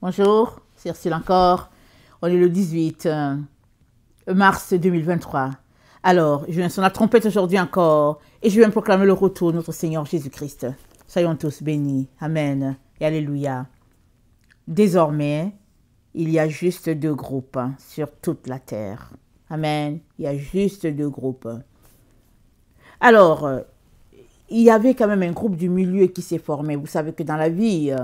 Bonjour, c'est Ursule encore. On est le 18 mars 2023. Alors, je viens sur la trompette aujourd'hui encore et je viens proclamer le retour de notre Seigneur Jésus-Christ. Soyons tous bénis. Amen et Alléluia. Désormais, il y a juste deux groupes sur toute la terre. Amen. Il y a juste deux groupes. Alors, il y avait quand même un groupe du milieu qui s'est formé. Vous savez que dans la vie,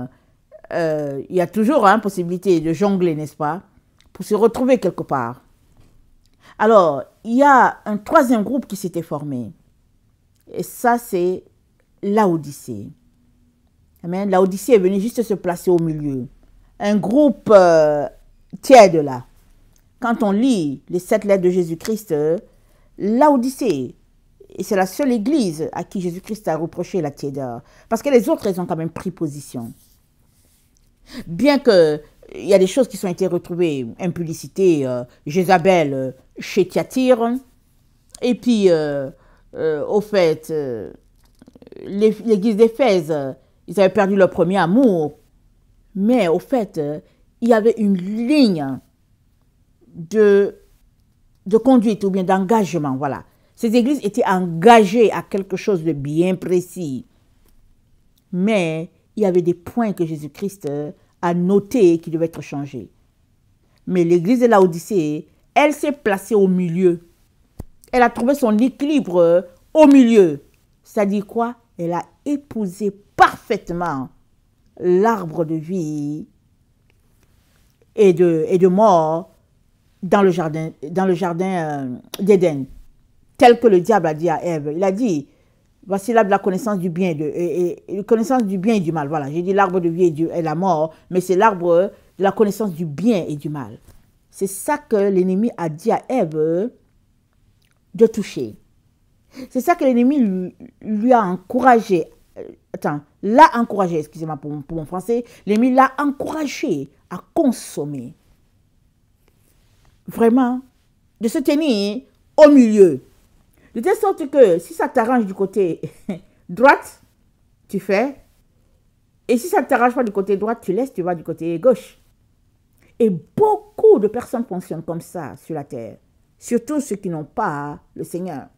il y a toujours une possibilité de jongler, n'est-ce pas, pour se retrouver quelque part. Alors, il y a un troisième groupe qui s'était formé. Et ça, c'est Laodicée. Amen. Laodicée est venue juste se placer au milieu. Un groupe tiède là. Quand on lit les 7 lettres de Jésus-Christ, Laodicée, et c'est la seule église à qui Jésus-Christ a reproché la tiédeur. Parce que les autres, elles ont quand même pris position. Bien qu'il y a des choses qui sont été retrouvées, impudicité, Jézabel chez Thyatire, et puis, au fait, l'église d'Éphèse, ils avaient perdu leur premier amour, mais au fait, il y avait une ligne de conduite ou bien d'engagement, voilà. Ces églises étaient engagées à quelque chose de bien précis, mais il y avait des points que Jésus-Christ a notés qui devaient être changés. Mais l'église de Laodicée, elle s'est placée au milieu. Elle a trouvé son équilibre au milieu. C'est-à-dire quoi? Elle a épousé parfaitement l'arbre de vie et de mort dans le jardin d'Éden. Tel que le diable a dit à Ève. Il a dit, voici l'arbre de la connaissance du bien et connaissance du bien et du mal. Voilà, j'ai dit l'arbre de vie et la mort, mais c'est l'arbre de la connaissance du bien et du mal. C'est ça que l'ennemi a dit à Ève de toucher. C'est ça que l'ennemi lui a encouragé. L'a encouragé, excusez-moi pour mon français. L'ennemi l'a encouragé à consommer. Vraiment, de se tenir au milieu. De telle sorte que si ça t'arrange du côté droite, tu fais. Et si ça ne t'arrange pas du côté droit, tu laisses, tu vas du côté gauche. Et beaucoup de personnes fonctionnent comme ça sur la terre. Surtout ceux qui n'ont pas le Seigneur.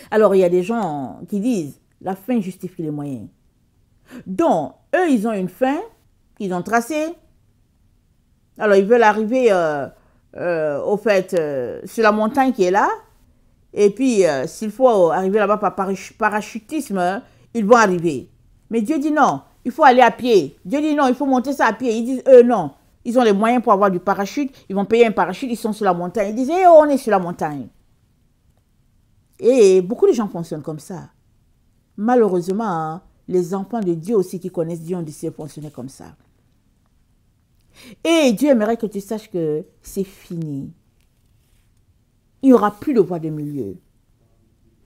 Alors, il y a des gens qui disent, la fin justifie les moyens. Donc, eux, ils ont une fin qu'ils ont tracée. Alors, ils veulent arriver, au fait, sur la montagne qui est là. Et puis, s'il faut arriver là-bas par parachutisme, ils vont arriver. Mais Dieu dit non, il faut aller à pied. Dieu dit non, il faut monter ça à pied. Ils disent, non, ils ont les moyens pour avoir du parachute. Ils vont payer un parachute, ils sont sur la montagne. Ils disent, on est sur la montagne. Et beaucoup de gens fonctionnent comme ça. Malheureusement, les enfants de Dieu aussi qui connaissent Dieu ont décidé de fonctionner comme ça. Et Dieu aimerait que tu saches que c'est fini. Il n'y aura plus de voie de milieu.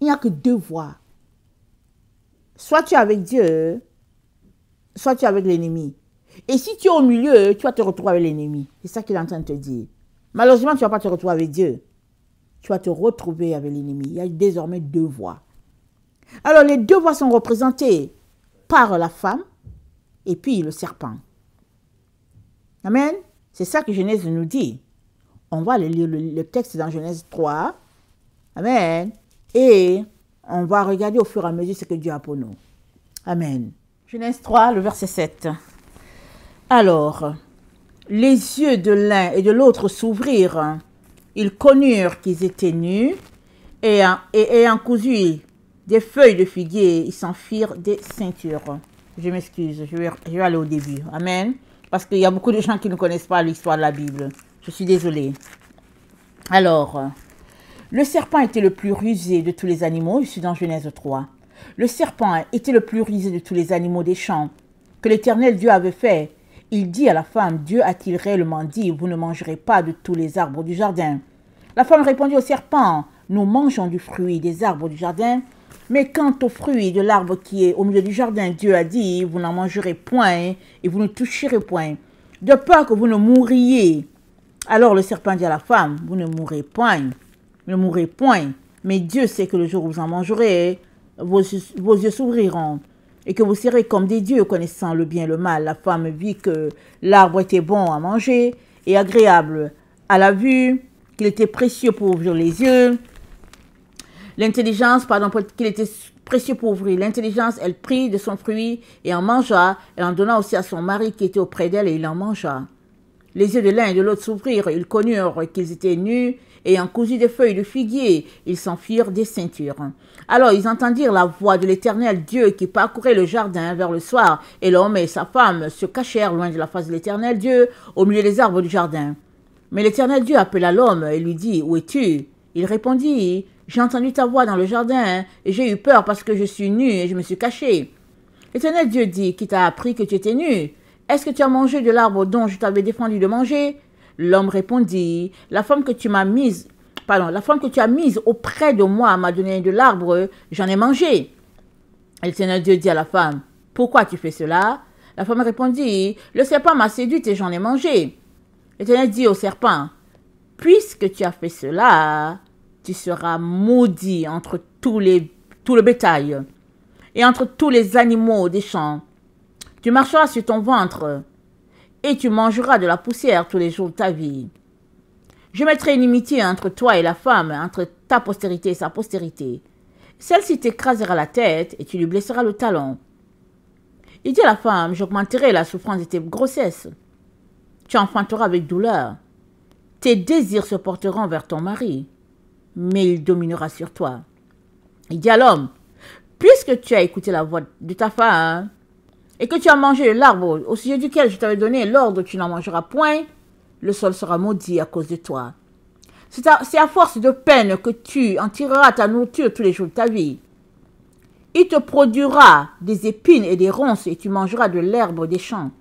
Il n'y a que deux voies. Soit tu es avec Dieu, soit tu es avec l'ennemi. Et si tu es au milieu, tu vas te retrouver avec l'ennemi. C'est ça qu'il est en train de te dire. Malheureusement, tu ne vas pas te retrouver avec Dieu. Tu vas te retrouver avec l'ennemi. Il y a désormais deux voies. Alors, les deux voies sont représentées par la femme et puis le serpent. Amen. C'est ça que Genèse nous dit. On va lire le texte dans Genèse 3. Amen. Et on va regarder au fur et à mesure ce que Dieu a pour nous. Amen. Genèse 3, le verset 7. Alors, les yeux de l'un et de l'autre s'ouvrirent. Ils connurent qu'ils étaient nus et ayant cousu des feuilles de figuier, ils s'en firent des ceintures. Je m'excuse, je vais aller au début. Amen. Parce qu'il y a beaucoup de gens qui ne connaissent pas l'histoire de la Bible. Je suis désolée. Alors, le serpent était le plus rusé de tous les animaux. Je suis dans Genèse 3. Le serpent était le plus rusé de tous les animaux des champs que l'Éternel Dieu avait fait. Il dit à la femme, Dieu a-t-il réellement dit, vous ne mangerez pas de tous les arbres du jardin? La femme répondit au serpent, nous mangeons du fruit des arbres du jardin, mais quant au fruit de l'arbre qui est au milieu du jardin, Dieu a dit, vous n'en mangerez point et vous ne toucherez point, de peur que vous ne mouriez. Alors le serpent dit à la femme, vous ne mourrez point, mais Dieu sait que le jour où vous en mangerez, vos yeux s'ouvriront et que vous serez comme des dieux connaissant le bien et le mal. La femme vit que l'arbre était bon à manger et agréable à la vue, qu'il était précieux pour ouvrir les yeux. L'intelligence, pardon, qu'il était précieux pour ouvrir l'intelligence, elle prit de son fruit et en mangea. Elle en donna aussi à son mari qui était auprès d'elle et il en mangea. Les yeux de l'un et de l'autre s'ouvrirent, ils connurent qu'ils étaient nus, et ayant cousu des feuilles de figuier, ils s'en firent des ceintures. Alors ils entendirent la voix de l'Éternel Dieu qui parcourait le jardin vers le soir, et l'homme et sa femme se cachèrent loin de la face de l'Éternel Dieu, au milieu des arbres du jardin. Mais l'Éternel Dieu appela l'homme et lui dit, « Où es-tu » Il répondit, « J'ai entendu ta voix dans le jardin, et j'ai eu peur parce que je suis nu et je me suis caché. » L'Éternel Dieu dit, « Qui t'a appris que tu étais nu ? Est-ce que tu as mangé de l'arbre dont je t'avais défendu de manger ?» L'homme répondit, la femme que tu as mise auprès de moi m'a donné de l'arbre, j'en ai mangé. Et l'Éternel Dieu dit à la femme, pourquoi tu fais cela? La femme répondit, le serpent m'a séduite et j'en ai mangé. L'Éternel dit au serpent, puisque tu as fait cela, tu seras maudit entre tout le bétail et entre tous les animaux des champs. Tu marcheras sur ton ventre et tu mangeras de la poussière tous les jours de ta vie. Je mettrai une inimitié entre toi et la femme, entre ta postérité et sa postérité. Celle-ci t'écrasera la tête et tu lui blesseras le talon. Il dit à la femme, j'augmenterai la souffrance de tes grossesses. Tu enfanteras avec douleur. Tes désirs se porteront vers ton mari, mais il dominera sur toi. Il dit à l'homme, puisque tu as écouté la voix de ta femme, et que tu as mangé l'arbre au sujet duquel je t'avais donné l'ordre, tu n'en mangeras point, le sol sera maudit à cause de toi. C'est à force de peine que tu en tireras ta nourriture tous les jours de ta vie. Il te produira des épines et des ronces et tu mangeras de l'herbe des champs.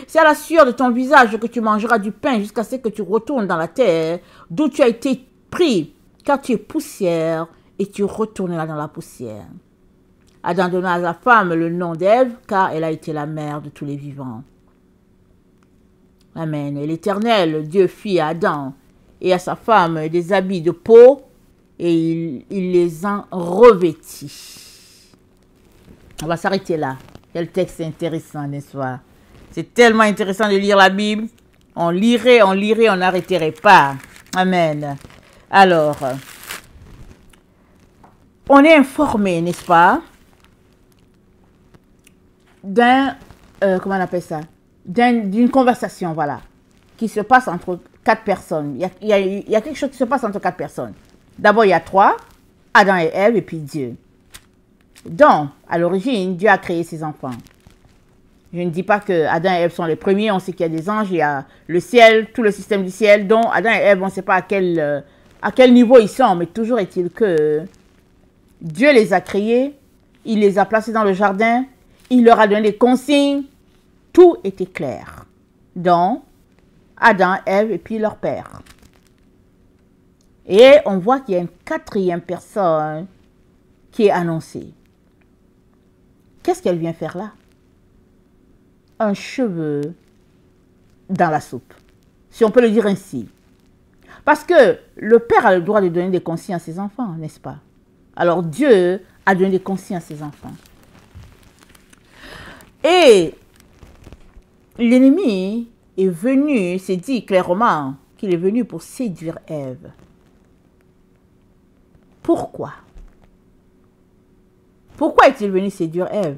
C'est à la sueur de ton visage que tu mangeras du pain jusqu'à ce que tu retournes dans la terre d'où tu as été pris, car tu es poussière et tu retourneras dans la poussière. Adam donna à la femme le nom d'Ève, car elle a été la mère de tous les vivants. Amen. Et l'Éternel, Dieu fit à Adam et à sa femme des habits de peau, et il les en revêtit. On va s'arrêter là. Quel texte intéressant, n'est-ce pas? C'est tellement intéressant de lire la Bible. On lirait, on n'arrêterait pas. Amen. Alors, on est informé, n'est-ce pas, comment on appelle ça, d'une conversation, voilà, qui se passe entre 4 personnes. Il y a quelque chose qui se passe entre 4 personnes. D'abord, il y a 3, Adam et Ève, et puis Dieu. Donc, à l'origine, Dieu a créé ses enfants. Je ne dis pas que Adam et Ève sont les premiers, on sait qu'il y a des anges, il y a le ciel, tout le système du ciel, dont Adam et Ève, on ne sait pas à quel niveau ils sont, mais toujours est-il que Dieu les a créés, il les a placés dans le jardin, il leur a donné des consignes, tout était clair. Donc, Adam, Ève et puis leur père. Et on voit qu'il y a une 4e personne qui est annoncée. Qu'est-ce qu'elle vient faire là? Un cheveu dans la soupe, si on peut le dire ainsi. Parce que le père a le droit de donner des consignes à ses enfants, n'est-ce pas? Alors Dieu a donné des consignes à ses enfants. Et l'ennemi est venu, c'est dit clairement qu'il est venu pour séduire Ève. Pourquoi? Pourquoi est-il venu séduire Ève?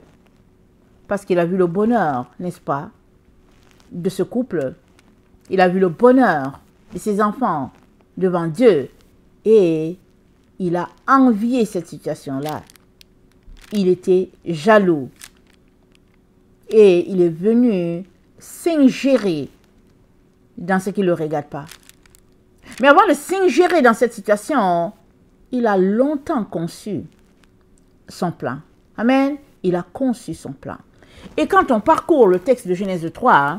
Parce qu'il a vu le bonheur, n'est-ce pas, de ce couple. Il a vu le bonheur de ses enfants devant Dieu. Et il a envié cette situation-là. Il était jaloux. Et il est venu s'ingérer dans ce qui ne le regarde pas. Mais avant de s'ingérer dans cette situation, il a longtemps conçu son plan. Amen. Il a conçu son plan. Et quand on parcourt le texte de Genèse 3,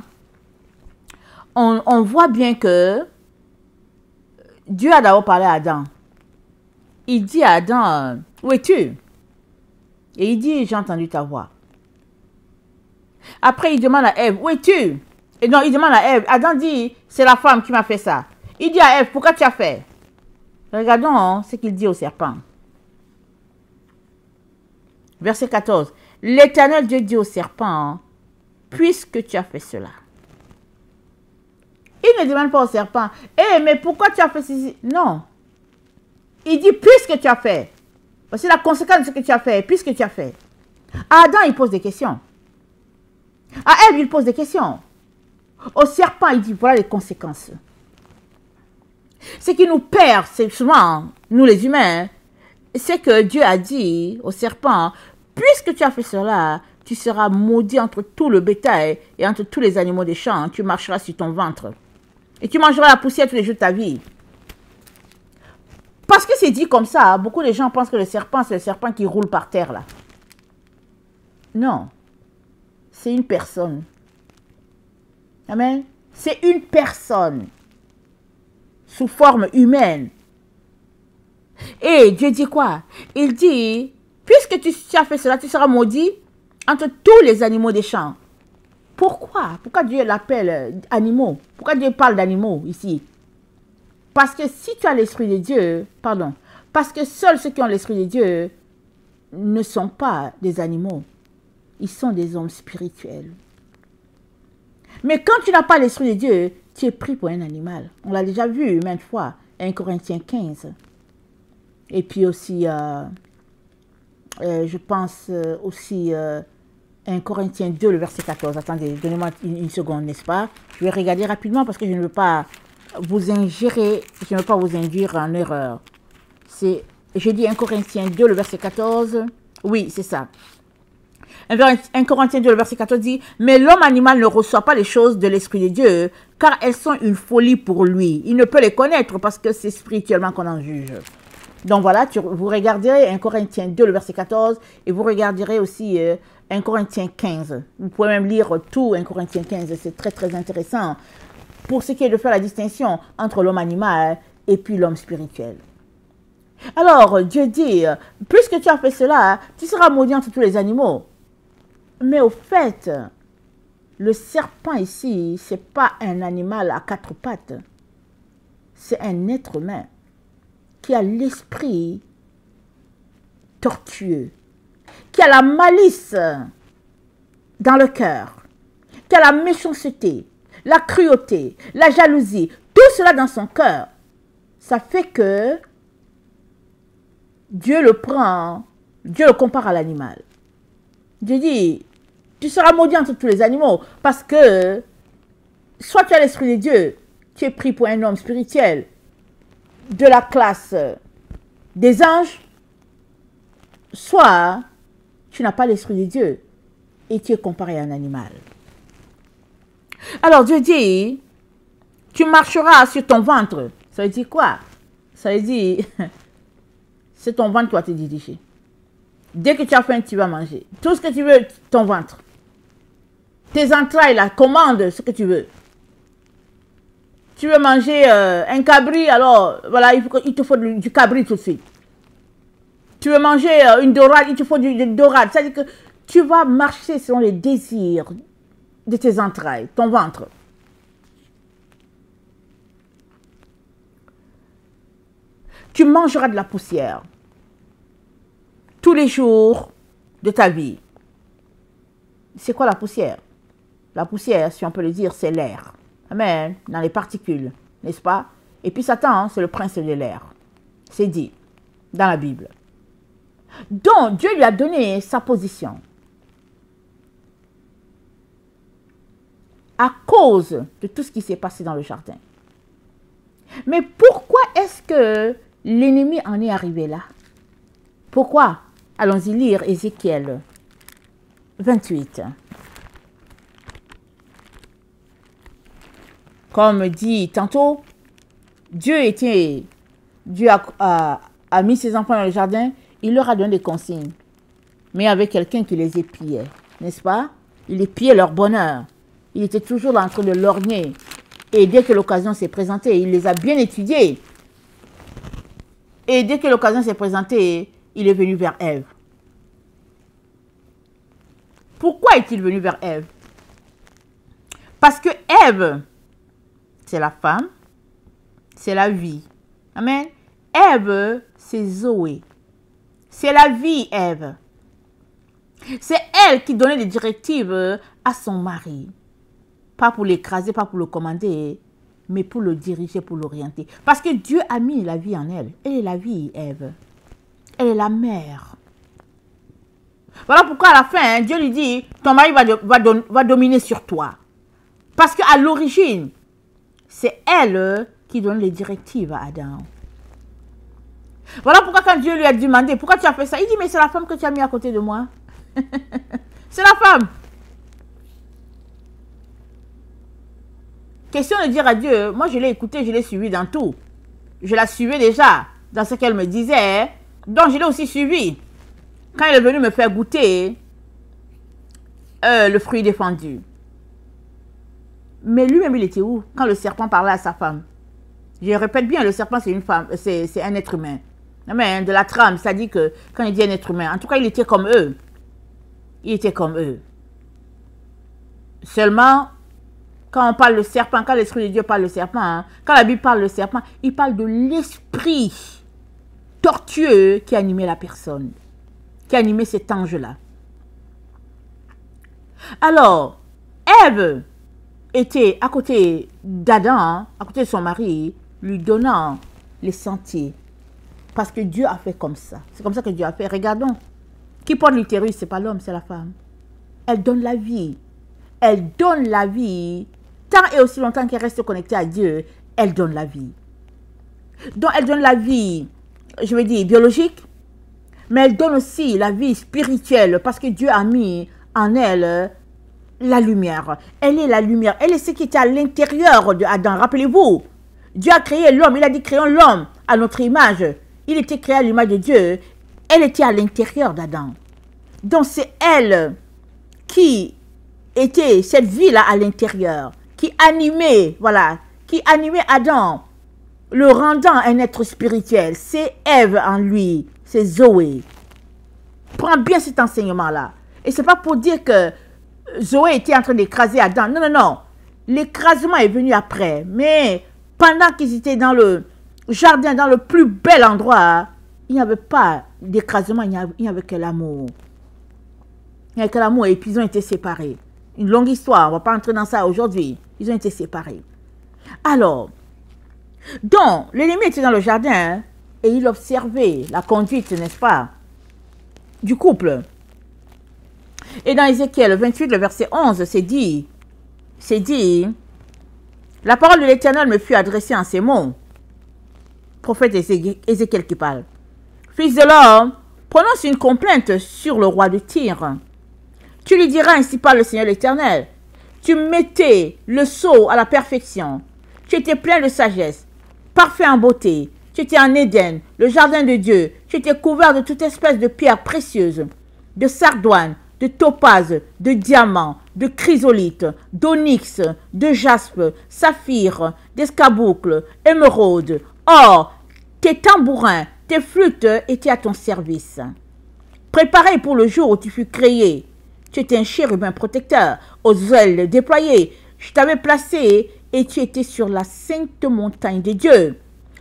on voit bien que Dieu a d'abord parlé à Adam. Il dit à Adam, où es-tu? Et il dit, j'ai entendu ta voix. Après, il demande à Ève, où es-tu? Et non, il demande à Ève. Adam dit, c'est la femme qui m'a fait ça. Il dit à Ève, pourquoi tu as fait? Regardons ce qu'il dit au serpent. Verset 14. l'Éternel Dieu dit au serpent, puisque tu as fait cela. Il ne demande pas au serpent, mais pourquoi tu as fait ceci? Non. Il dit, puisque tu as fait. C'est la conséquence de ce que tu as fait, puisque tu as fait. À Adam, il pose des questions. À Ève, il pose des questions. Au serpent, il dit, voilà les conséquences. Ce qui nous perd, c'est souvent, nous les humains, c'est que Dieu a dit au serpent, puisque tu as fait cela, tu seras maudit entre tout le bétail et entre tous les animaux des champs. Tu marcheras sur ton ventre. Et tu mangeras la poussière tous les jours de ta vie. Parce que c'est dit comme ça, beaucoup de gens pensent que le serpent, c'est le serpent qui roule par terre là. Non. C'est une personne. Amen. C'est une personne. Sous forme humaine. Et Dieu dit quoi? Il dit, puisque tu as fait cela, tu seras maudit entre tous les animaux des champs. Pourquoi? Pourquoi Dieu l'appelle animaux? Pourquoi Dieu parle d'animaux ici? Parce que si tu as l'Esprit de Dieu, pardon, parce que seuls ceux qui ont l'Esprit de Dieu ne sont pas des animaux. Ils sont des hommes spirituels. Mais quand tu n'as pas l'Esprit de Dieu, tu es pris pour un animal. On l'a déjà vu maintes fois, 1 Corinthiens 15. Et puis aussi, je pense aussi 1 Corinthiens 2, le verset 14. Attendez, donnez-moi une seconde, n'est-ce pas? Je vais regarder rapidement parce que je ne veux pas vous ingérer, je ne veux pas vous induire en erreur. Je dis 1 Corinthiens 2, le verset 14. Oui, c'est ça. 1 Corinthiens 2, le verset 14 dit, mais l'homme animal ne reçoit pas les choses de l'Esprit de Dieu, car elles sont une folie pour lui. Il ne peut les connaître parce que c'est spirituellement qu'on en juge. Donc voilà, vous regarderez 1 Corinthiens 2, le verset 14, et vous regarderez aussi 1 Corinthiens 15. Vous pouvez même lire tout 1 Corinthiens 15, c'est très très intéressant. Pour ce qui est de faire la distinction entre l'homme animal et puis l'homme spirituel. Alors, Dieu dit, puisque tu as fait cela, tu seras maudit entre tous les animaux. Mais au fait, le serpent ici, ce n'est pas un animal à quatre pattes. C'est un être humain qui a l'esprit tortueux, qui a la malice dans le cœur, qui a la méchanceté, la cruauté, la jalousie, tout cela dans son cœur. Ça fait que Dieu le prend, Dieu le compare à l'animal. Dieu dit, tu seras maudit entre tous les animaux parce que soit tu as l'Esprit de Dieu, tu es pris pour un homme spirituel de la classe des anges, soit tu n'as pas l'Esprit de Dieu et tu es comparé à un animal. Alors Dieu dit, tu marcheras sur ton ventre. Ça veut dire quoi? Ça veut dire, c'est ton ventre qui va te diriger. Dès que tu as faim, tu vas manger. Tout ce que tu veux, ton ventre. Tes entrailles, là, commande ce que tu veux. Tu veux manger un cabri, alors, voilà, il te faut du cabri tout de suite. Tu veux manger une dorade, il te faut du dorade. C'est-à-dire que tu vas marcher selon les désirs de tes entrailles, ton ventre. Tu mangeras de la poussière tous les jours de ta vie. C'est quoi la poussière? La poussière, si on peut le dire, c'est l'air. Amen. Dans les particules, n'est-ce pas? Et puis Satan, c'est le prince de l'air. C'est dit dans la Bible. Donc, Dieu lui a donné sa position. À cause de tout ce qui s'est passé dans le jardin. Mais pourquoi est-ce que l'ennemi en est arrivé là? Pourquoi? Allons-y lire Ézéchiel 28. Comme dit tantôt, Dieu a mis ses enfants dans le jardin, il leur a donné des consignes. Mais avec quelqu'un qui les épiait, n'est-ce pas? Il épiait leur bonheur. Il était toujours là en train de lorgner. Et dès que l'occasion s'est présentée, il les a bien étudiés. Et dès que l'occasion s'est présentée, il est venu vers Ève. Pourquoi est-il venu vers Ève? Parce que Ève, c'est la femme, c'est la vie. Amen. Ève, c'est Zoé. C'est la vie, Ève. C'est elle qui donnait des directives à son mari. Pas pour l'écraser, pas pour le commander, mais pour le diriger, pour l'orienter. Parce que Dieu a mis la vie en elle. Elle est la vie, Ève. Elle est la mère. Voilà pourquoi à la fin, Dieu lui dit, ton mari va dominer sur toi. Parce qu'à l'origine, c'est elle qui donne les directives à Adam. Voilà pourquoi quand Dieu lui a demandé, pourquoi tu as fait ça? Il dit, mais c'est la femme que tu as mis à côté de moi. C'est la femme. Question de dire à Dieu, moi je l'ai écouté, je l'ai suivi dans tout. Je la suivais déjà dans ce qu'elle me disait. Donc je l'ai aussi suivi. Quand elle est venue me faire goûter le fruit défendu. Mais lui-même, il était où quand le serpent parlait à sa femme? Je répète bien, le serpent, c'est une femme, c'est un être humain. Mais de la trame, ça dit que quand il dit un être humain, en tout cas, il était comme eux. Il était comme eux. Seulement, quand on parle de serpent, quand l'Esprit de Dieu parle de serpent, hein, quand la Bible parle de serpent, il parle de l'esprit tortueux qui animait la personne, qui animait cet ange-là. Alors, Ève était à côté d'Adam, à côté de son mari, lui donnant les sentiers. Parce que Dieu a fait comme ça. C'est comme ça que Dieu a fait. Regardons. Qui porte l'utérus, ce n'est pas l'homme, c'est la femme. Elle donne la vie. Elle donne la vie. Tant et aussi longtemps qu'elle reste connectée à Dieu, elle donne la vie. Donc, elle donne la vie, je veux dire, biologique, mais elle donne aussi la vie spirituelle parce que Dieu a mis en elle la lumière. Elle est la lumière. Elle est ce qui était à l'intérieur d'Adam. Rappelez-vous, Dieu a créé l'homme. Il a dit, créons l'homme à notre image. Il était créé à l'image de Dieu. Elle était à l'intérieur d'Adam. Donc, c'est elle qui était cette vie-là à l'intérieur, qui animait, voilà, qui animait Adam, le rendant un être spirituel. C'est Ève en lui, c'est Zoé. Prends bien cet enseignement-là. Et c'est pas pour dire que Zoé était en train d'écraser Adam. Non, non, non. L'écrasement est venu après. Mais pendant qu'ils étaient dans le jardin, dans le plus bel endroit, il n'y avait pas d'écrasement, il n'y avait que l'amour. Il n'y avait que l'amour et puis ils ont été séparés. Une longue histoire, on ne va pas entrer dans ça aujourd'hui. Ils ont été séparés. Alors, donc, l'ennemi était dans le jardin et il observait la conduite, n'est-ce pas, du couple. Et dans Ézéchiel 28, le verset 11, c'est dit, la parole de l'Éternel me fut adressée en ces mots. Prophète Ézéchiel qui parle. Fils de l'homme, prononce une complainte sur le roi de Tyr. Tu lui diras, ainsi parle le Seigneur l'Éternel. Tu mettais le sceau à la perfection. Tu étais plein de sagesse, parfait en beauté. Tu étais en Éden, le jardin de Dieu. Tu étais couvert de toute espèce de pierres précieuses, de sardoine, de topaze, de diamant, de chrysolite, d'onyx, de jaspe, saphir, d'escarboucle, émeraude. Or, tes tambourins, tes flûtes étaient à ton service. Préparé pour le jour où tu fus créé, tu étais un chérubin protecteur, aux ailes déployées. Je t'avais placé et tu étais sur la sainte montagne de Dieu.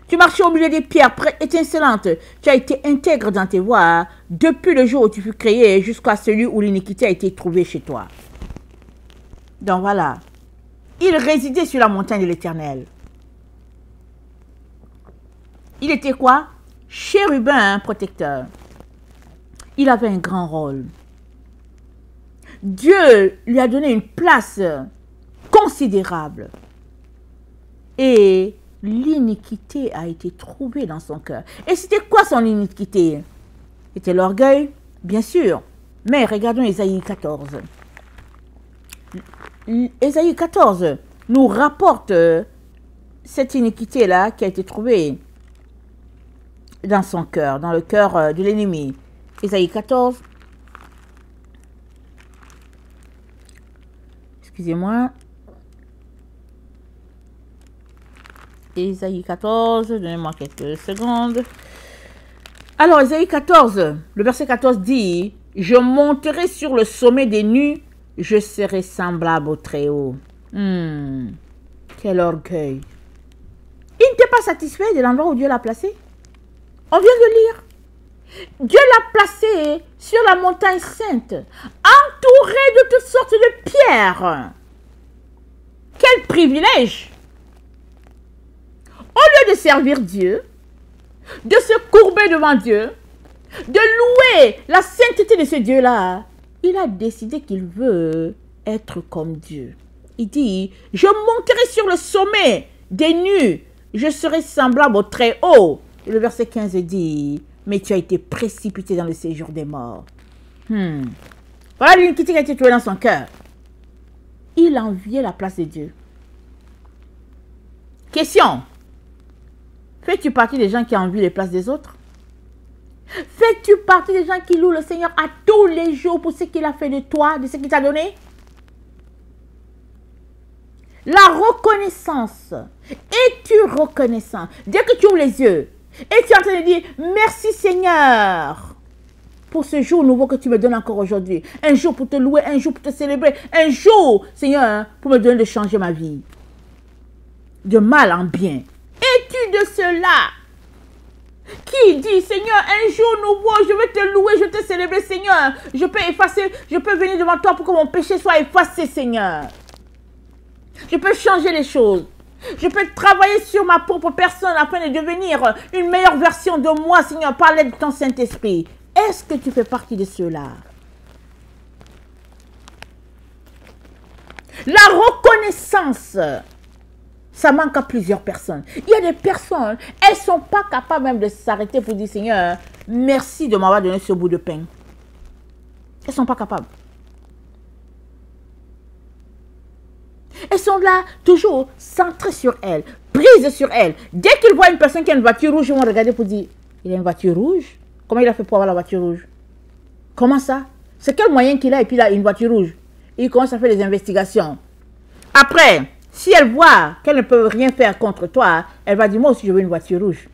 Tu marchais au milieu des pierres étincelantes. Tu as été intègre dans tes voies depuis le jour où tu fus créé jusqu'à celui où l'iniquité a été trouvée chez toi. Donc voilà. Il résidait sur la montagne de l'Éternel. Il était quoi? Chérubin protecteur. Il avait un grand rôle. Dieu lui a donné une place considérable. Et l'iniquité a été trouvée dans son cœur. Et c'était quoi son iniquité? C'était l'orgueil, bien sûr. Mais regardons Ésaïe 14. Ésaïe 14 nous rapporte cette iniquité-là qui a été trouvée dans son cœur, dans le cœur de l'ennemi. Ésaïe 14. Excusez-moi. Ésaïe 14, donnez-moi quelques secondes. Alors, Ésaïe 14, le verset 14 dit, « Je monterai sur le sommet des nues, je serai semblable au Très-Haut. » Quel orgueil. Il n'était pas satisfait de l'endroit où Dieu l'a placé. On vient de lire. Dieu l'a placé sur la montagne sainte, entouré de toutes sortes de pierres. Quel privilège! Au lieu de servir Dieu, de se courber devant Dieu, de louer la sainteté de ce Dieu-là, il a décidé qu'il veut être comme Dieu. Il dit, je monterai sur le sommet des nues, je serai semblable au très haut. Et le verset 15 dit, mais tu as été précipité dans le séjour des morts. Voilà l'iniquité qui a été trouvée dans son cœur. Il enviait la place de Dieu. Question. Fais-tu partie des gens qui envient les places des autres? Fais-tu partie des gens qui louent le Seigneur à tous les jours pour ce qu'il a fait de toi, de ce qu'il t'a donné? La reconnaissance. Es-tu reconnaissant? Dès que tu ouvres les yeux et tu es en train de dire, merci Seigneur pour ce jour nouveau que tu me donnes encore aujourd'hui. Un jour pour te louer, un jour pour te célébrer, un jour, Seigneur, pour me donner de changer ma vie. De mal en bien. Es-tu de ceux-là qui dit, Seigneur, un jour nouveau, je vais te louer, je vais te célébrer, Seigneur. Je peux effacer, je peux venir devant toi pour que mon péché soit effacé, Seigneur. Je peux changer les choses. Je peux travailler sur ma propre personne afin de devenir une meilleure version de moi, Seigneur, par l'aide de ton Saint-Esprit. Est-ce que tu fais partie de ceux-là? La reconnaissance, ça manque à plusieurs personnes. Il y a des personnes, elles ne sont pas capables même de s'arrêter pour dire, Seigneur, merci de m'avoir donné ce bout de pain. Elles ne sont pas capables. Elles sont là, toujours centrées sur elles, prises sur elles. Dès qu'ils voient une personne qui a une voiture rouge, ils vont regarder pour dire, il a une voiture rouge? Comment il a fait pour avoir la voiture rouge? Comment ça? C'est quel moyen qu'il a et puis il a une voiture rouge? Et il commence à faire des investigations. Après, si elle voit qu'elle ne peut rien faire contre toi, elle va dire, moi aussi je veux une voiture rouge.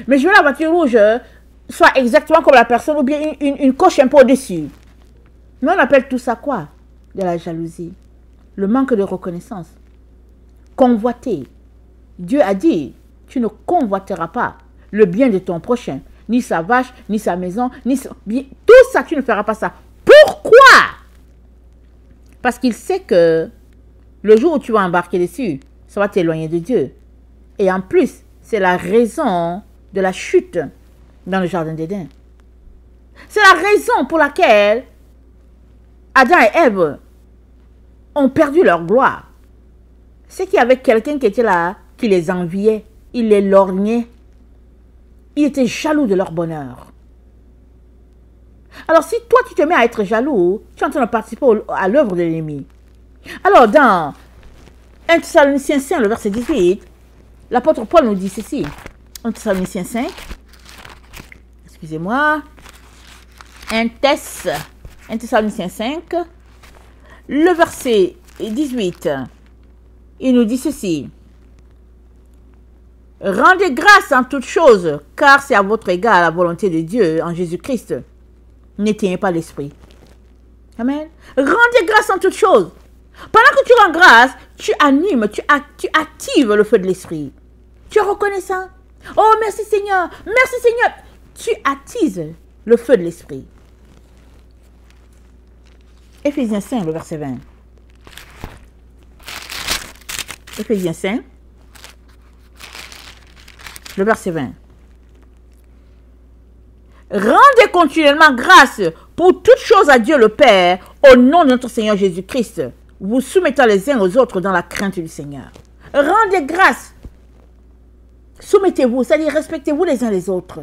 Mais je veux la voiture rouge soit exactement comme la personne ou bien une coche un peu au-dessus. Mais on appelle tout ça quoi? De la jalousie. Le manque de reconnaissance. Convoiter. Dieu a dit, tu ne convoiteras pas le bien de ton prochain. Ni sa vache, ni sa maison, ni son bien. Tout ça, tu ne feras pas ça. Pourquoi? Parce qu'il sait que le jour où tu vas embarquer dessus, ça va t'éloigner de Dieu. Et en plus, c'est la raison de la chute dans le jardin d'Éden. C'est la raison pour laquelle Adam et Ève ont perdu leur gloire. C'est qu'il y avait quelqu'un qui était là, qui les enviait, il les lorgnait. Il était jaloux de leur bonheur. Alors si toi tu te mets à être jaloux, tu es en train de participer à l'œuvre de l'ennemi. Alors dans 1 Thessaloniciens 5, le verset 18, l'apôtre Paul nous dit ceci. 1 Thessaloniciens 5, excusez-moi, 1 Thessaloniciens 5, le verset 18, il nous dit ceci. Rendez grâce en toutes choses, car c'est à votre égard la volonté de Dieu en Jésus-Christ. N'éteignez pas l'esprit. Amen. Rendez grâce en toutes choses. Pendant que tu rends grâce, tu animes, tu actives le feu de l'esprit. Tu es reconnaissant. Oh, merci Seigneur. Merci Seigneur. Tu attises le feu de l'esprit. Éphésiens 5, le verset 20. Éphésiens 5, le verset 20. Rendez continuellement grâce pour toutes choses à Dieu le Père, au nom de notre Seigneur Jésus-Christ, vous soumettant les uns aux autres dans la crainte du Seigneur. Rendez grâce. Soumettez-vous, c'est-à-dire respectez-vous les uns les autres.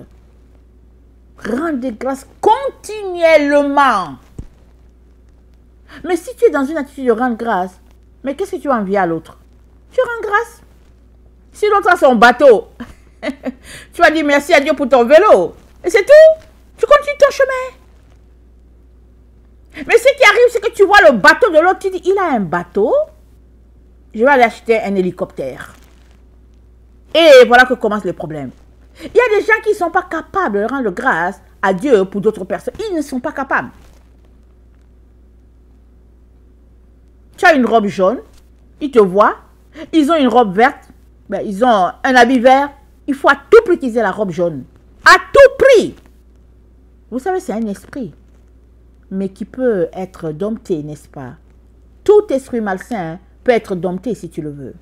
Rendez grâce continuellement. Mais si tu es dans une attitude de rendre grâce, mais qu'est-ce que tu vas envier à l'autre? Tu rends grâce. Si l'autre a son bateau, tu vas dire merci à Dieu pour ton vélo. Et c'est tout. Tu continues ton chemin. Mais ce qui arrive, c'est que tu vois le bateau de l'autre, tu dis, il a un bateau, je vais aller acheter un hélicoptère. Et voilà que commencent les problèmes. Il y a des gens qui ne sont pas capables de rendre grâce à Dieu pour d'autres personnes. Ils ne sont pas capables. Tu as une robe jaune, ils te voient, ils ont une robe verte, ils ont un habit vert. Il faut à tout prix qu'ils aient la robe jaune. À tout prix. Vous savez, c'est un esprit, mais qui peut être dompté, n'est-ce pas? Tout esprit malsain peut être dompté si tu le veux.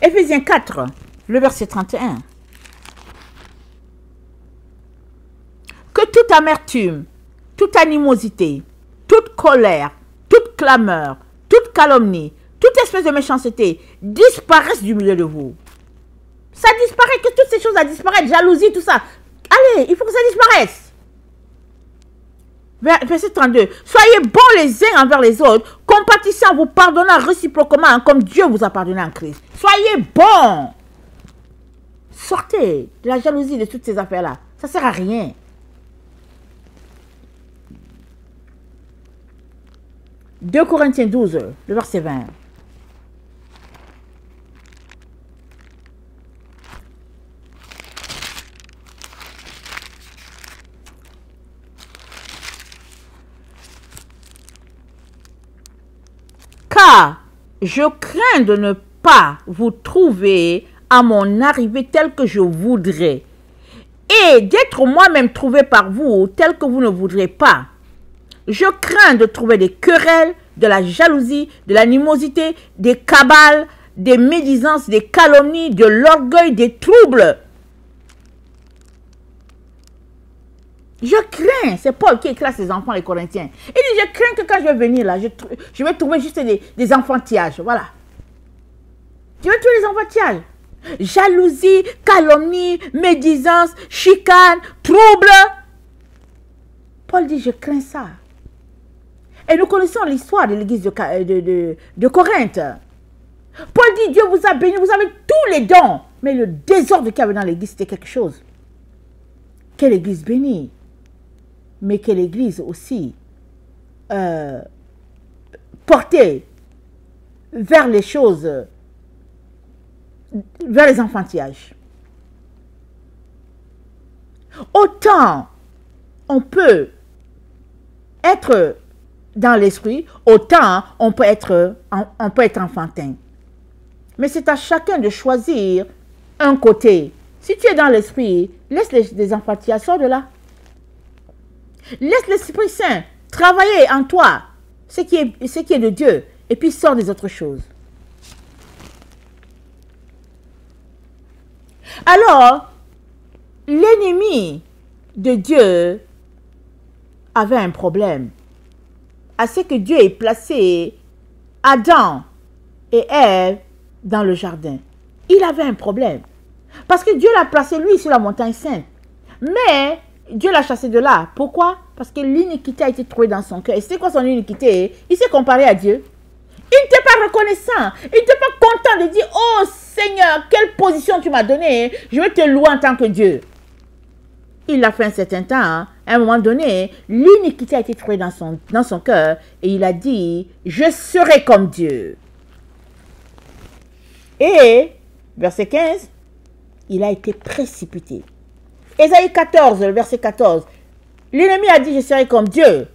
Éphésiens 4, le verset 31. Que toute amertume, toute animosité, toute colère, toute clameur, toute calomnie, toute espèce de méchanceté disparaissent du milieu de vous. Ça disparaît, que toutes ces choses disparaissent, jalousie, tout ça. Allez, il faut que ça disparaisse. Verset 32. Soyez bons les uns envers les autres, compatissant, vous pardonnant réciproquement comme Dieu vous a pardonné en Christ. Soyez bons. Sortez de la jalousie, de toutes ces affaires-là. Ça ne sert à rien. « 2 Corinthiens 12, le verset 20. Car je crains de ne pas vous trouver à mon arrivée tel que je voudrais, et d'être moi-même trouvé par vous tel que vous ne voudrez pas. Je crains de trouver des querelles, de la jalousie, de l'animosité, des cabales, des médisances, des calomnies, de l'orgueil, des troubles. Je crains, c'est Paul qui écrit à ses enfants, les Corinthiens. Il dit, je crains que quand je vais venir là, je vais trouver juste des enfantillages, voilà. Je vais trouver des enfantillages. Jalousie, calomnie, médisance, chicane, trouble. Paul dit, je crains ça. Et nous connaissons l'histoire de l'église de Corinthe. Paul dit, Dieu vous a béni, vous avez tous les dons. Mais le désordre qu'il y avait dans l'église, c'était quelque chose. Quelle église bénie. Mais quelle église aussi portée vers les choses, vers les enfantillages. Autant on peut être dans l'esprit, autant on peut être enfantin. Mais c'est à chacun de choisir un côté. Si tu es dans l'esprit, laisse les enfantillages, sors de là. Laisse l'Esprit Saint travailler en toi ce qui est de Dieu, et puis sors des autres choses. Alors, l'ennemi de Dieu avait un problème. À ce que Dieu ait placé Adam et Ève dans le jardin. Il avait un problème. Parce que Dieu l'a placé lui sur la montagne sainte. Mais Dieu l'a chassé de là. Pourquoi? Parce que l'iniquité a été trouvée dans son cœur. Et c'est quoi son iniquité? Il s'est comparé à Dieu. Il n'était pas reconnaissant. Il n'était pas content de dire, oh Seigneur, quelle position tu m'as donnée. Je vais te louer en tant que Dieu. Il l'a fait un certain temps. Hein. À un moment donné, l'iniquité a été trouvée dans son cœur. Et il a dit, je serai comme Dieu. Et, verset 15, il a été précipité. Ésaïe 14, le verset 14. L'ennemi a dit, je serai comme Dieu.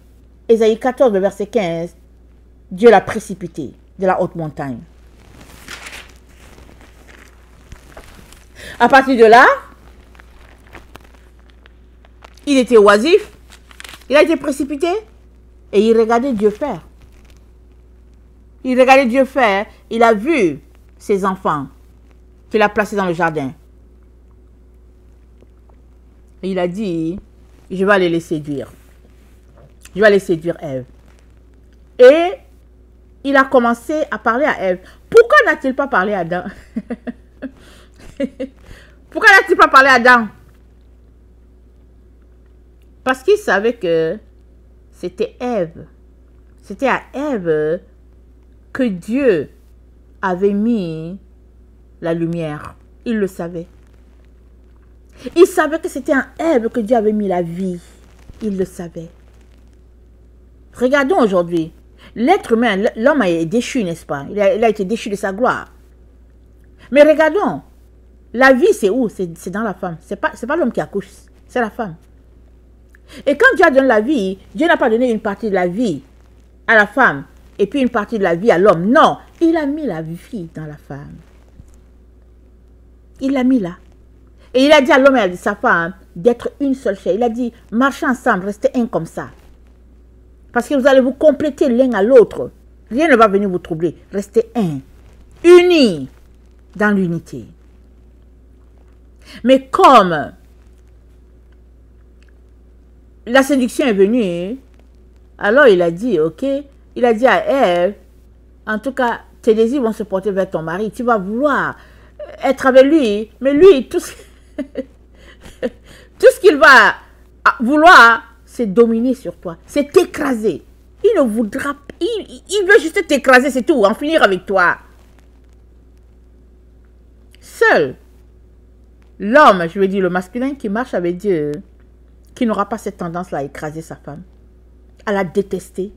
Ésaïe 14, le verset 15. Dieu l'a précipité de la haute montagne. À partir de là, il était oisif. Il a été précipité. Et il regardait Dieu faire. Il regardait Dieu faire. Il a vu ses enfants qu'il a placés dans le jardin. Et il a dit, je vais aller les séduire. Je vais aller séduire Ève. Et il a commencé à parler à Ève. Pourquoi n'a-t-il pas parlé à Adam? Pourquoi n'a-t-il pas parlé à Adam? Parce qu'il savait que c'était Ève. C'était à Ève que Dieu avait mis la lumière. Il le savait. Il savait que c'était en Ève que Dieu avait mis la vie. Il le savait. Regardons aujourd'hui. L'être humain, l'homme est déchu, n'est-ce pas? Il a été déchu de sa gloire. Mais regardons. La vie, c'est où? C'est dans la femme. C'est pas l'homme qui accouche. C'est la femme. Et quand Dieu a donné la vie, Dieu n'a pas donné une partie de la vie à la femme et puis une partie de la vie à l'homme. Non. Il a mis la vie dans la femme. Il l'a mis là. Et il a dit à l'homme et à sa femme, d'être une seule chair. Il a dit, marchez ensemble, restez un comme ça. Parce que vous allez vous compléter l'un à l'autre. Rien ne va venir vous troubler. Restez un. Unis dans l'unité. Mais comme la séduction est venue, alors il a dit, ok, il a dit à Ève, en tout cas, tes désirs vont se porter vers ton mari. Tu vas vouloir être avec lui, mais lui, tout ce qu'il va vouloir, c'est dominer sur toi, c'est t'écraser. Il ne voudra, il veut juste t'écraser, c'est tout, en finir avec toi. Seul l'homme, je veux dire le masculin qui marche avec Dieu, qui n'aura pas cette tendance-là à écraser sa femme, à la détester,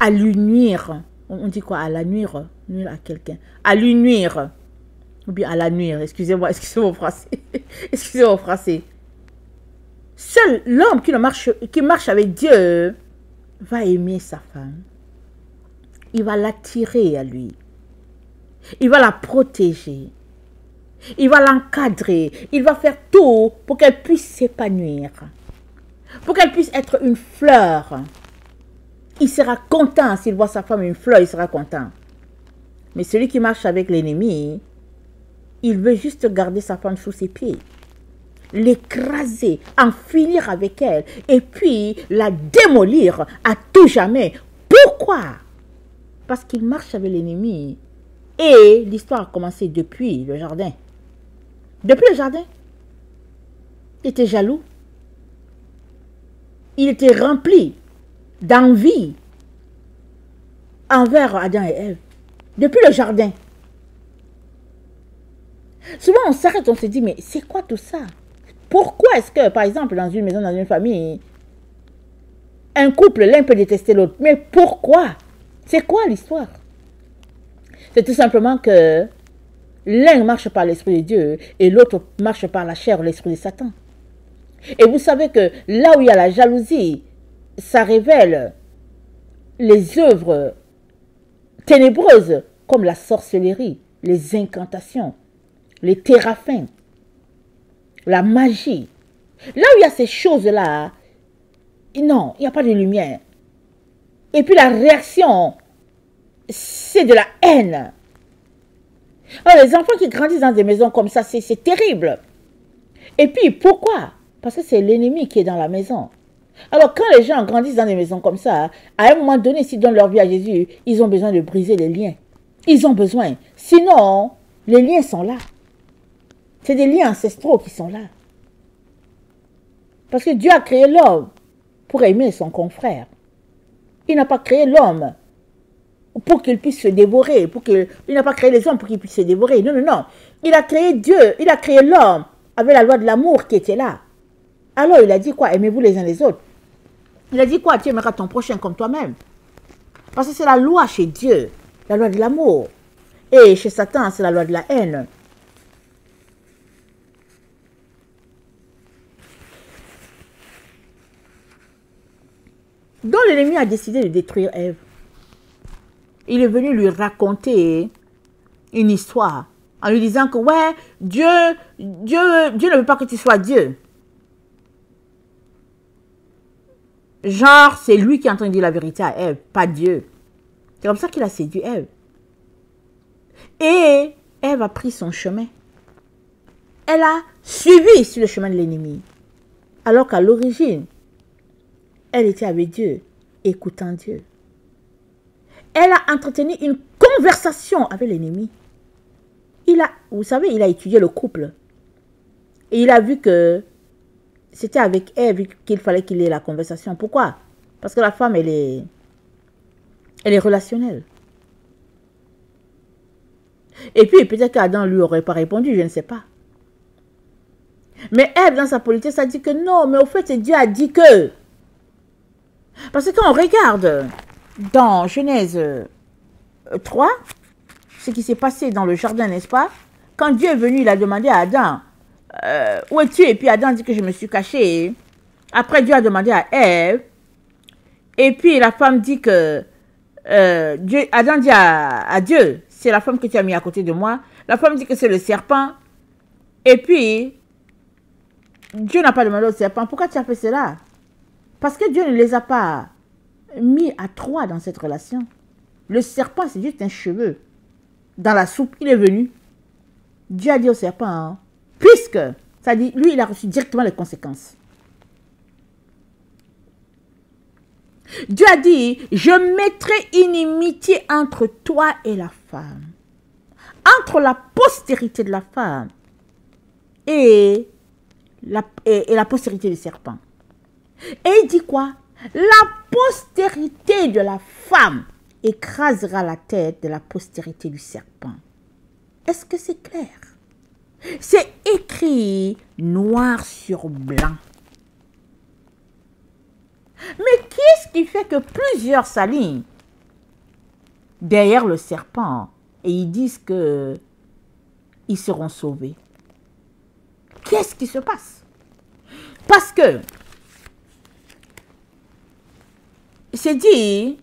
à lui nuire. On dit quoi? À la nuire? Nuire à quelqu'un. À lui nuire. Ou bien à la nuire. Excusez-moi au français. Excusez-moi au français. Seul l'homme qui marche avec Dieu va aimer sa femme. Il va l'attirer à lui. Il va la protéger. Il va l'encadrer. Il va faire tout pour qu'elle puisse s'épanouir. Pour qu'elle puisse être une fleur. Il sera content s'il voit sa femme une fleur, il sera content. Mais celui qui marche avec l'ennemi, il veut juste garder sa femme sous ses pieds. L'écraser, en finir avec elle, et puis la démolir à tout jamais. Pourquoi? Parce qu'il marche avec l'ennemi. Et l'histoire a commencé depuis le jardin. Depuis le jardin. Il était jaloux. Il était rempli d'envie envers Adam et Ève. Depuis le jardin. Souvent, on s'arrête, on se dit, mais c'est quoi tout ça? Pourquoi est-ce que, par exemple, dans une maison, dans une famille, un couple, l'un peut détester l'autre? Mais pourquoi? C'est quoi l'histoire? C'est tout simplement que l'un marche par l'esprit de Dieu et l'autre marche par la chair ou l'esprit de Satan. Et vous savez que là où il y a la jalousie, ça révèle les œuvres ténébreuses comme la sorcellerie, les incantations, les téraphins, la magie. Là où il y a ces choses-là, non, il n'y a pas de lumière. Et puis la réaction, c'est de la haine. Alors, les enfants qui grandissent dans des maisons comme ça, c'est terrible. Et puis, pourquoi? Parce que c'est l'ennemi qui est dans la maison. Alors, quand les gens grandissent dans des maisons comme ça, à un moment donné, s'ils donnent leur vie à Jésus, ils ont besoin de briser les liens. Ils ont besoin. Sinon, les liens sont là. C'est des liens ancestraux qui sont là. Parce que Dieu a créé l'homme pour aimer son confrère. Il n'a pas créé l'homme pour qu'il puisse se dévorer. Il n'a pas créé les hommes pour qu'ils puissent se dévorer. Non, non, non. Il a créé Dieu, il a créé l'homme avec la loi de l'amour qui était là. Alors, il a dit quoi? Aimez-vous les uns les autres. Il a dit quoi? Tu aimeras ton prochain comme toi-même. Parce que c'est la loi chez Dieu, la loi de l'amour. Et chez Satan, c'est la loi de la haine. Donc l'ennemi a décidé de détruire Ève. Il est venu lui raconter une histoire en lui disant que ouais, Dieu ne veut pas que tu sois Dieu. Genre, c'est lui qui est en train de dire la vérité à Ève, pas Dieu. C'est comme ça qu'il a séduit Ève. Et Ève a pris son chemin. Elle a suivi sur le chemin de l'ennemi. Alors qu'à l'origine, elle était avec Dieu, écoutant Dieu. Elle a entretenu une conversation avec l'ennemi. Vous savez, il a étudié le couple. Et il a vu que c'était avec Ève qu'il fallait qu'il ait la conversation. Pourquoi? Parce que la femme, elle est relationnelle. Et puis, peut-être qu'Adam lui aurait pas répondu, je ne sais pas. Mais Ève, dans sa politesse, a dit que non, mais au fait, Dieu a dit que... Parce que quand on regarde dans Genèse 3, ce qui s'est passé dans le jardin, n'est-ce pas? Quand Dieu est venu, il a demandé à Adam, où es-tu? Et puis Adam dit que je me suis caché. Après, Dieu a demandé à Ève. Et puis la femme dit que... Adam dit à Dieu, c'est la femme que tu as mis à côté de moi. La femme dit que c'est le serpent. Et puis, Dieu n'a pas demandé au serpent, pourquoi tu as fait cela? Parce que Dieu ne les a pas mis à trois dans cette relation. Le serpent, c'est juste un cheveu. Dans la soupe, il est venu. Dieu a dit au serpent, hein, puisque, ça dit, lui, il a reçu directement les conséquences. Dieu a dit, je mettrai inimitié entre toi et la femme, entre la postérité de la femme et la postérité du serpent. Et il dit quoi? La postérité de la femme écrasera la tête de la postérité du serpent. Est-ce que c'est clair? C'est écrit noir sur blanc. Mais qu'est-ce qui fait que plusieurs s'alignent derrière le serpent et ils disent que ils seront sauvés? Qu'est-ce qui se passe? Parce que c'est dit,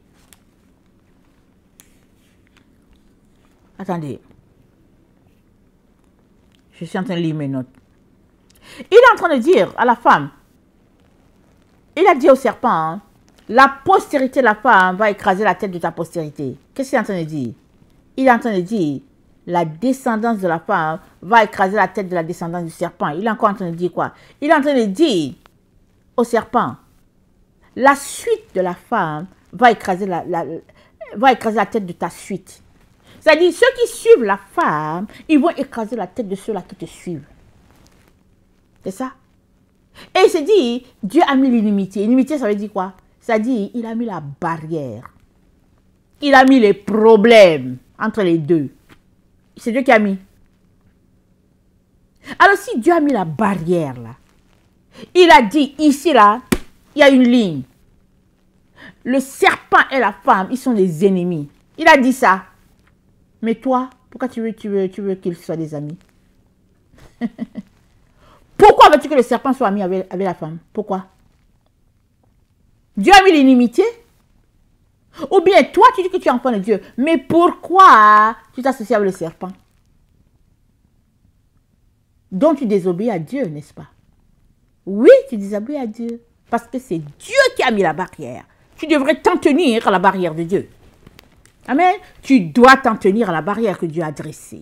attendez, je suis en train de lire mes notes. Il est en train de dire à la femme, il a dit au serpent, hein, la postérité de la femme va écraser la tête de ta postérité. Qu'est-ce qu'il est en train de dire? Il est en train de dire, la descendance de la femme va écraser la tête de la descendance du serpent. Il est encore en train de dire quoi? Il est en train de dire au serpent, la suite de la femme va écraser la tête de ta suite. C'est-à-dire, ceux qui suivent la femme, ils vont écraser la tête de ceux-là qui te suivent. C'est ça? Et il s'est dit, Dieu a mis l'inimitié. L'inimitié, ça veut dire quoi? Ça veut dire, il a mis la barrière. Il a mis les problèmes entre les deux. C'est Dieu qui a mis. Alors, si Dieu a mis la barrière là, il a dit, ici là, il y a une ligne. Le serpent et la femme, ils sont des ennemis. Il a dit ça. Mais toi, pourquoi tu veux qu'ils soient des amis? Pourquoi veux-tu que le serpent soit ami avec la femme? Pourquoi? Dieu a mis l'inimitié? Ou bien toi, tu dis que tu es enfant de Dieu. Mais pourquoi tu t'associes avec le serpent? Donc tu désobéis à Dieu, n'est-ce pas? Oui, tu désobéis à Dieu. Parce que c'est Dieu qui a mis la barrière. Tu devrais t'en tenir à la barrière de Dieu. Amen. Tu dois t'en tenir à la barrière que Dieu a dressée.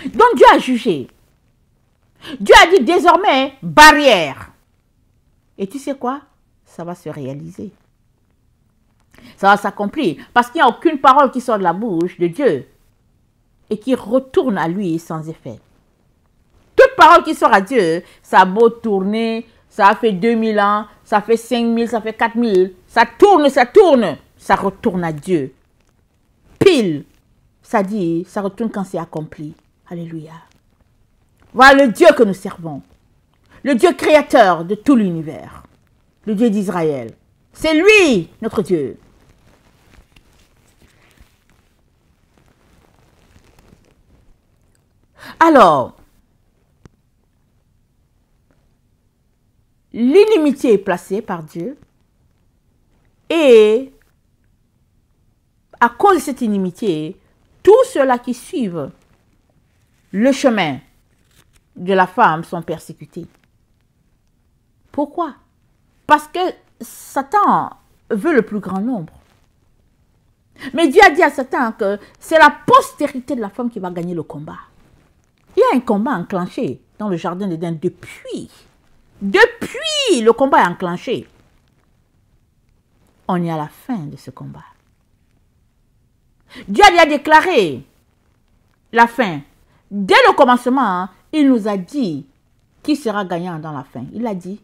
Donc Dieu a jugé. Dieu a dit désormais barrière. Et tu sais quoi? Ça va se réaliser. Ça va s'accomplir. Parce qu'il n'y a aucune parole qui sort de la bouche de Dieu et qui retourne à lui sans effet. Toute parole qui sort à Dieu, ça a beau tourner, ça a fait 2000 ans, ça fait 5000, ça fait 4000, ça tourne, ça retourne à Dieu. Pile, ça dit, ça retourne quand c'est accompli. Alléluia. Voilà le Dieu que nous servons. Le Dieu créateur de tout l'univers. Le Dieu d'Israël. C'est lui, notre Dieu. Alors, l'inimitié est placée par Dieu. Et à cause de cette inimitié, tous ceux-là qui suivent le chemin de la femme sont persécutés. Pourquoi? Parce que Satan veut le plus grand nombre. Mais Dieu a dit à Satan que c'est la postérité de la femme qui va gagner le combat. Il y a un combat enclenché dans le jardin d'Éden depuis le combat est enclenché. On est à la fin de ce combat. Dieu a déclaré la fin. Dès le commencement, il nous a dit qui sera gagnant dans la fin. Il a dit.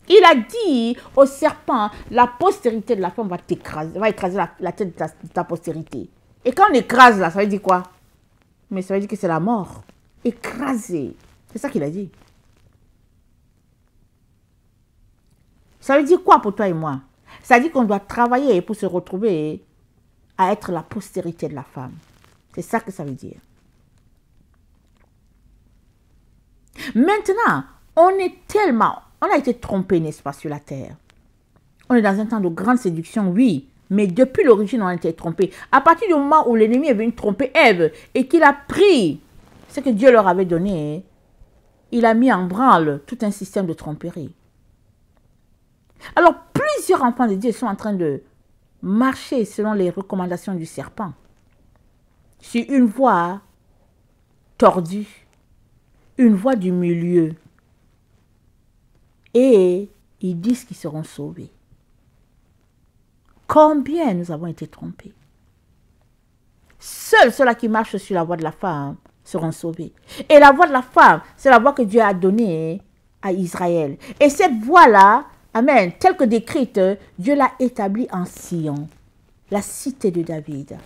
Il a dit au serpent, la postérité de la femme va écraser la tête de ta postérité. Et quand on écrase là, ça veut dire quoi? Mais ça veut dire que c'est la mort. Écraser. C'est ça qu'il a dit. Ça veut dire quoi pour toi et moi? Ça dit qu'on doit travailler pour se retrouver à être la postérité de la femme. C'est ça que ça veut dire. Maintenant, on a été trompé, n'est-ce pas, sur la terre. On est dans un temps de grande séduction, oui. Mais depuis l'origine, on a été trompé. À partir du moment où l'ennemi est venu tromper Ève et qu'il a pris ce que Dieu leur avait donné, il a mis en branle tout un système de tromperie. Alors, plusieurs enfants de Dieu sont en train de marcher selon les recommandations du serpent, sur une voie tordue, une voie du milieu. Et ils disent qu'ils seront sauvés. Combien nous avons été trompés? Seuls ceux-là qui marchent sur la voie de la femme seront sauvés. Et la voie de la femme, c'est la voie que Dieu a donnée à Israël. Et cette voie-là, amen, telle que décrite, Dieu l'a établie en Sion, la cité de David.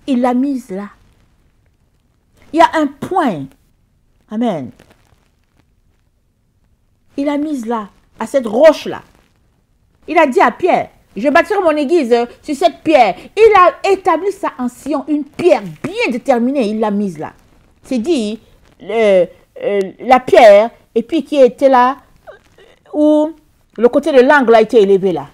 Il l'a mise là. Il y a un point, amen. Il l'a mise là, à cette roche-là. Il a dit à Pierre, je bâtirai mon église sur cette pierre. Il a établi ça en Sion, une pierre bien déterminée, il l'a mise là. C'est dit, la pierre, et puis qui était là, où le côté de l'angle a été élevé là.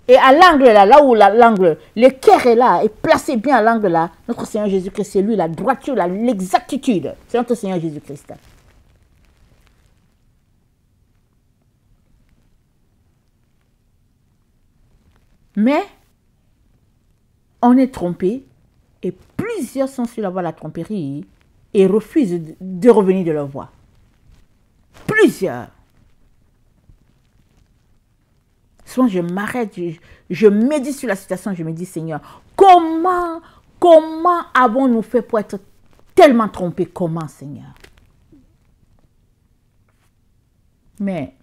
Et à l'angle là, là où l'angle, le cœur est là, est placé bien à l'angle là, notre Seigneur Jésus-Christ, c'est lui, la droiture, l'exactitude. C'est notre Seigneur Jésus-Christ. Mais, on est trompé, et plusieurs sont sur la voie de la tromperie, et refusent de revenir de leur voie. Plusieurs. Souvent, je m'arrête, je médite sur la situation, je me dis, Seigneur, comment avons-nous fait pour être tellement trompés? Comment, Seigneur? Mais,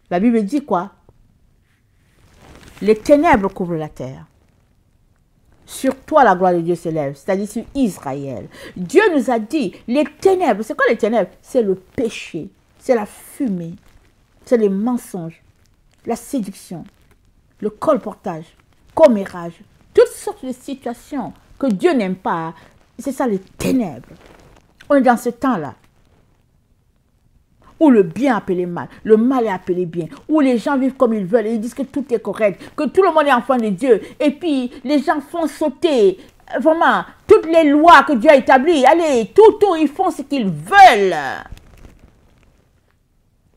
la Bible dit quoi? Les ténèbres couvrent la terre. Sur toi, la gloire de Dieu s'élève, c'est-à-dire sur Israël. Dieu nous a dit, les ténèbres, c'est quoi les ténèbres? C'est le péché, c'est la fumée, c'est les mensonges, la séduction, le colportage, commérage, toutes sortes de situations que Dieu n'aime pas. C'est ça les ténèbres. On est dans ce temps-là où le bien est appelé mal, le mal est appelé bien, où les gens vivent comme ils veulent et ils disent que tout est correct, que tout le monde est enfant de Dieu. Et puis, les gens font sauter, vraiment, toutes les lois que Dieu a établies. Allez, tout, ils font ce qu'ils veulent.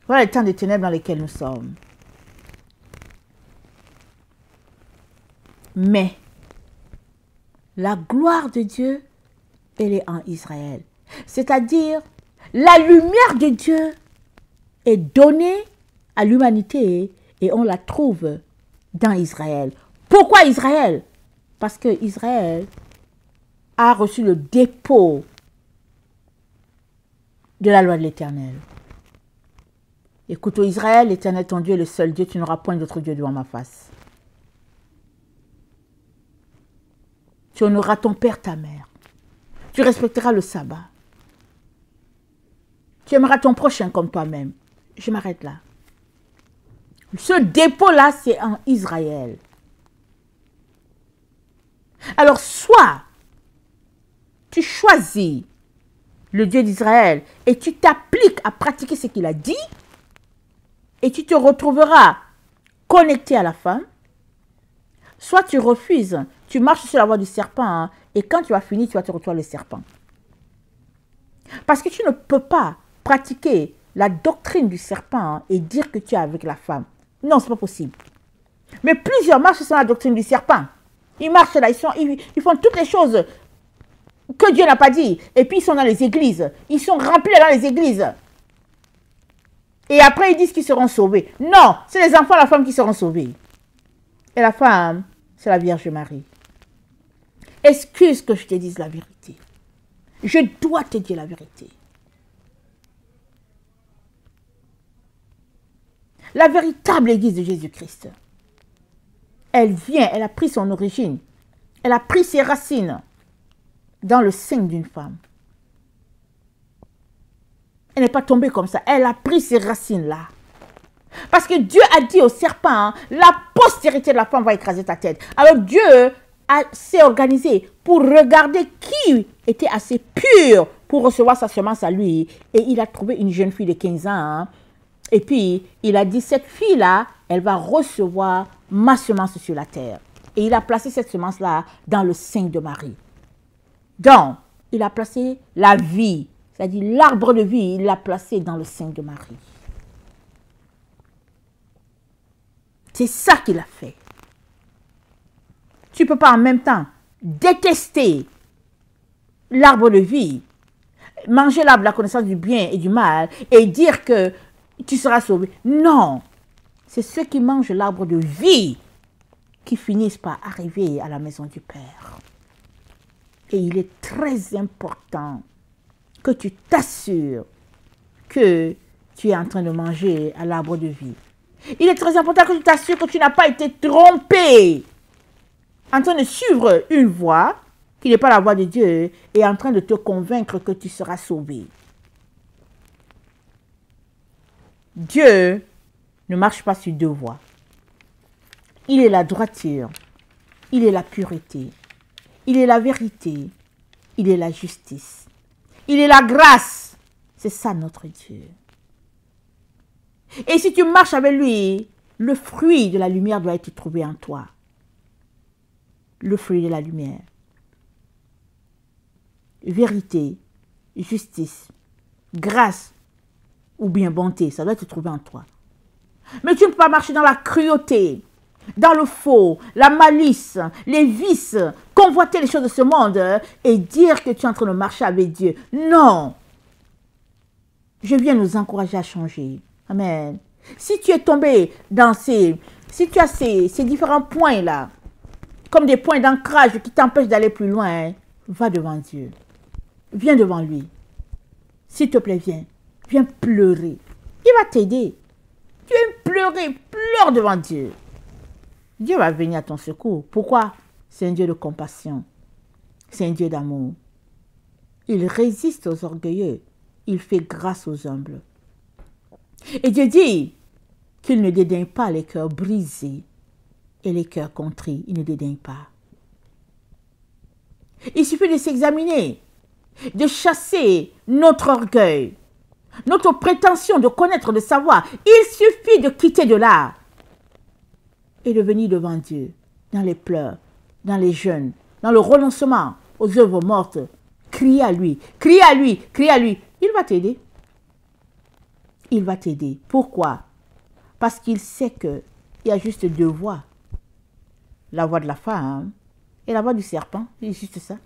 Voilà le temps des ténèbres dans lesquels nous sommes. Mais, la gloire de Dieu, elle est en Israël. C'est-à-dire, la lumière de Dieu est donnée à l'humanité et on la trouve dans Israël. Pourquoi Israël? Parce que Israël a reçu le dépôt de la loi de l'Éternel. Écoute, ô Israël, l'Éternel ton Dieu est le seul Dieu, tu n'auras point d'autre Dieu devant ma face. Tu honoreras ton père, ta mère. Tu respecteras le sabbat. Tu aimeras ton prochain comme toi-même. Je m'arrête là. Ce dépôt-là, c'est en Israël. Alors, soit tu choisis le Dieu d'Israël et tu t'appliques à pratiquer ce qu'il a dit et tu te retrouveras connecté à la femme, soit tu refuses, tu marches sur la voie du serpent et quand tu as fini, tu vas te retrouver le serpent. Parce que tu ne peux pas pratiquer la doctrine du serpent et dire que tu es avec la femme. Non, ce n'est pas possible. Mais plusieurs marchent sur la doctrine du serpent. Ils marchent là, ils font toutes les choses que Dieu n'a pas dit. Et puis ils sont dans les églises. Ils sont remplis dans les églises. Et après ils disent qu'ils seront sauvés. Non, c'est les enfants et la femme qui seront sauvés. Et la femme, c'est la Vierge Marie. Excuse que je te dise la vérité. Je dois te dire la vérité. La véritable Église de Jésus-Christ, elle vient, elle a pris son origine, elle a pris ses racines dans le sein d'une femme. Elle n'est pas tombée comme ça, elle a pris ses racines là. Parce que Dieu a dit au serpent, la postérité de la femme va écraser ta tête. Alors Dieu s'est organisé pour regarder qui était assez pur pour recevoir sa semence à lui. Et il a trouvé une jeune fille de 15 ans Et puis, il a dit, cette fille-là, elle va recevoir ma semence sur la terre. Et il a placé cette semence-là dans le sein de Marie. Donc, il a placé la vie, c'est-à-dire l'arbre de vie, il l'a placé dans le sein de Marie. C'est ça qu'il a fait. Tu ne peux pas en même temps détester l'arbre de vie, manger l'arbre de la connaissance du bien et du mal et dire que tu seras sauvé. Non, c'est ceux qui mangent l'arbre de vie qui finissent par arriver à la maison du Père. Et il est très important que tu t'assures que tu es en train de manger à l'arbre de vie. Il est très important que tu t'assures que tu n'as pas été trompé en train de suivre une voie qui n'est pas la voie de Dieu et en train de te convaincre que tu seras sauvé. Dieu ne marche pas sur deux voies. Il est la droiture, il est la pureté, il est la vérité, il est la justice, il est la grâce. C'est ça notre Dieu. Et si tu marches avec lui, le fruit de la lumière doit être trouvé en toi. Le fruit de la lumière. Vérité, justice, grâce ou bien bonté, ça doit être trouvé en toi. Mais tu ne peux pas marcher dans la cruauté, dans le faux, la malice, les vices, convoiter les choses de ce monde et dire que tu es en train de marcher avec Dieu. Non. Je viens nous encourager à changer. Amen. Si tu es tombé dans si tu as ces différents points-là, comme des points d'ancrage qui t'empêchent d'aller plus loin, va devant Dieu. Viens devant lui. S'il te plaît, viens. Viens pleurer. Il va t'aider. Tu viens pleurer, pleure devant Dieu. Dieu va venir à ton secours. Pourquoi? C'est un Dieu de compassion. C'est un Dieu d'amour. Il résiste aux orgueilleux. Il fait grâce aux humbles. Et Dieu dit qu'il ne dédaigne pas les cœurs brisés et les cœurs contrits. Il ne dédaigne pas. Il suffit de s'examiner, de chasser notre orgueil, notre prétention de connaître, de savoir. Il suffit de quitter de là et de venir devant Dieu, dans les pleurs, dans les jeûnes, dans le renoncement aux œuvres mortes. Crier à lui, crier à lui, crier à lui. Il va t'aider. Il va t'aider. Pourquoi? Parce qu'il sait qu'il y a juste deux voies. La voie de la femme et la voie du serpent. C'est juste ça.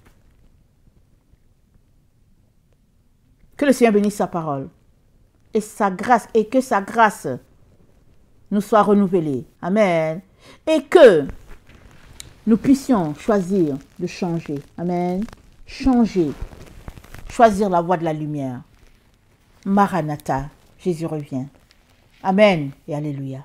Que le Seigneur bénisse sa parole. Et sa grâce, et que sa grâce nous soit renouvelée. Amen. Et que nous puissions choisir de changer. Amen. Changer. Choisir la voie de la lumière. Maranatha. Jésus revient. Amen et alléluia.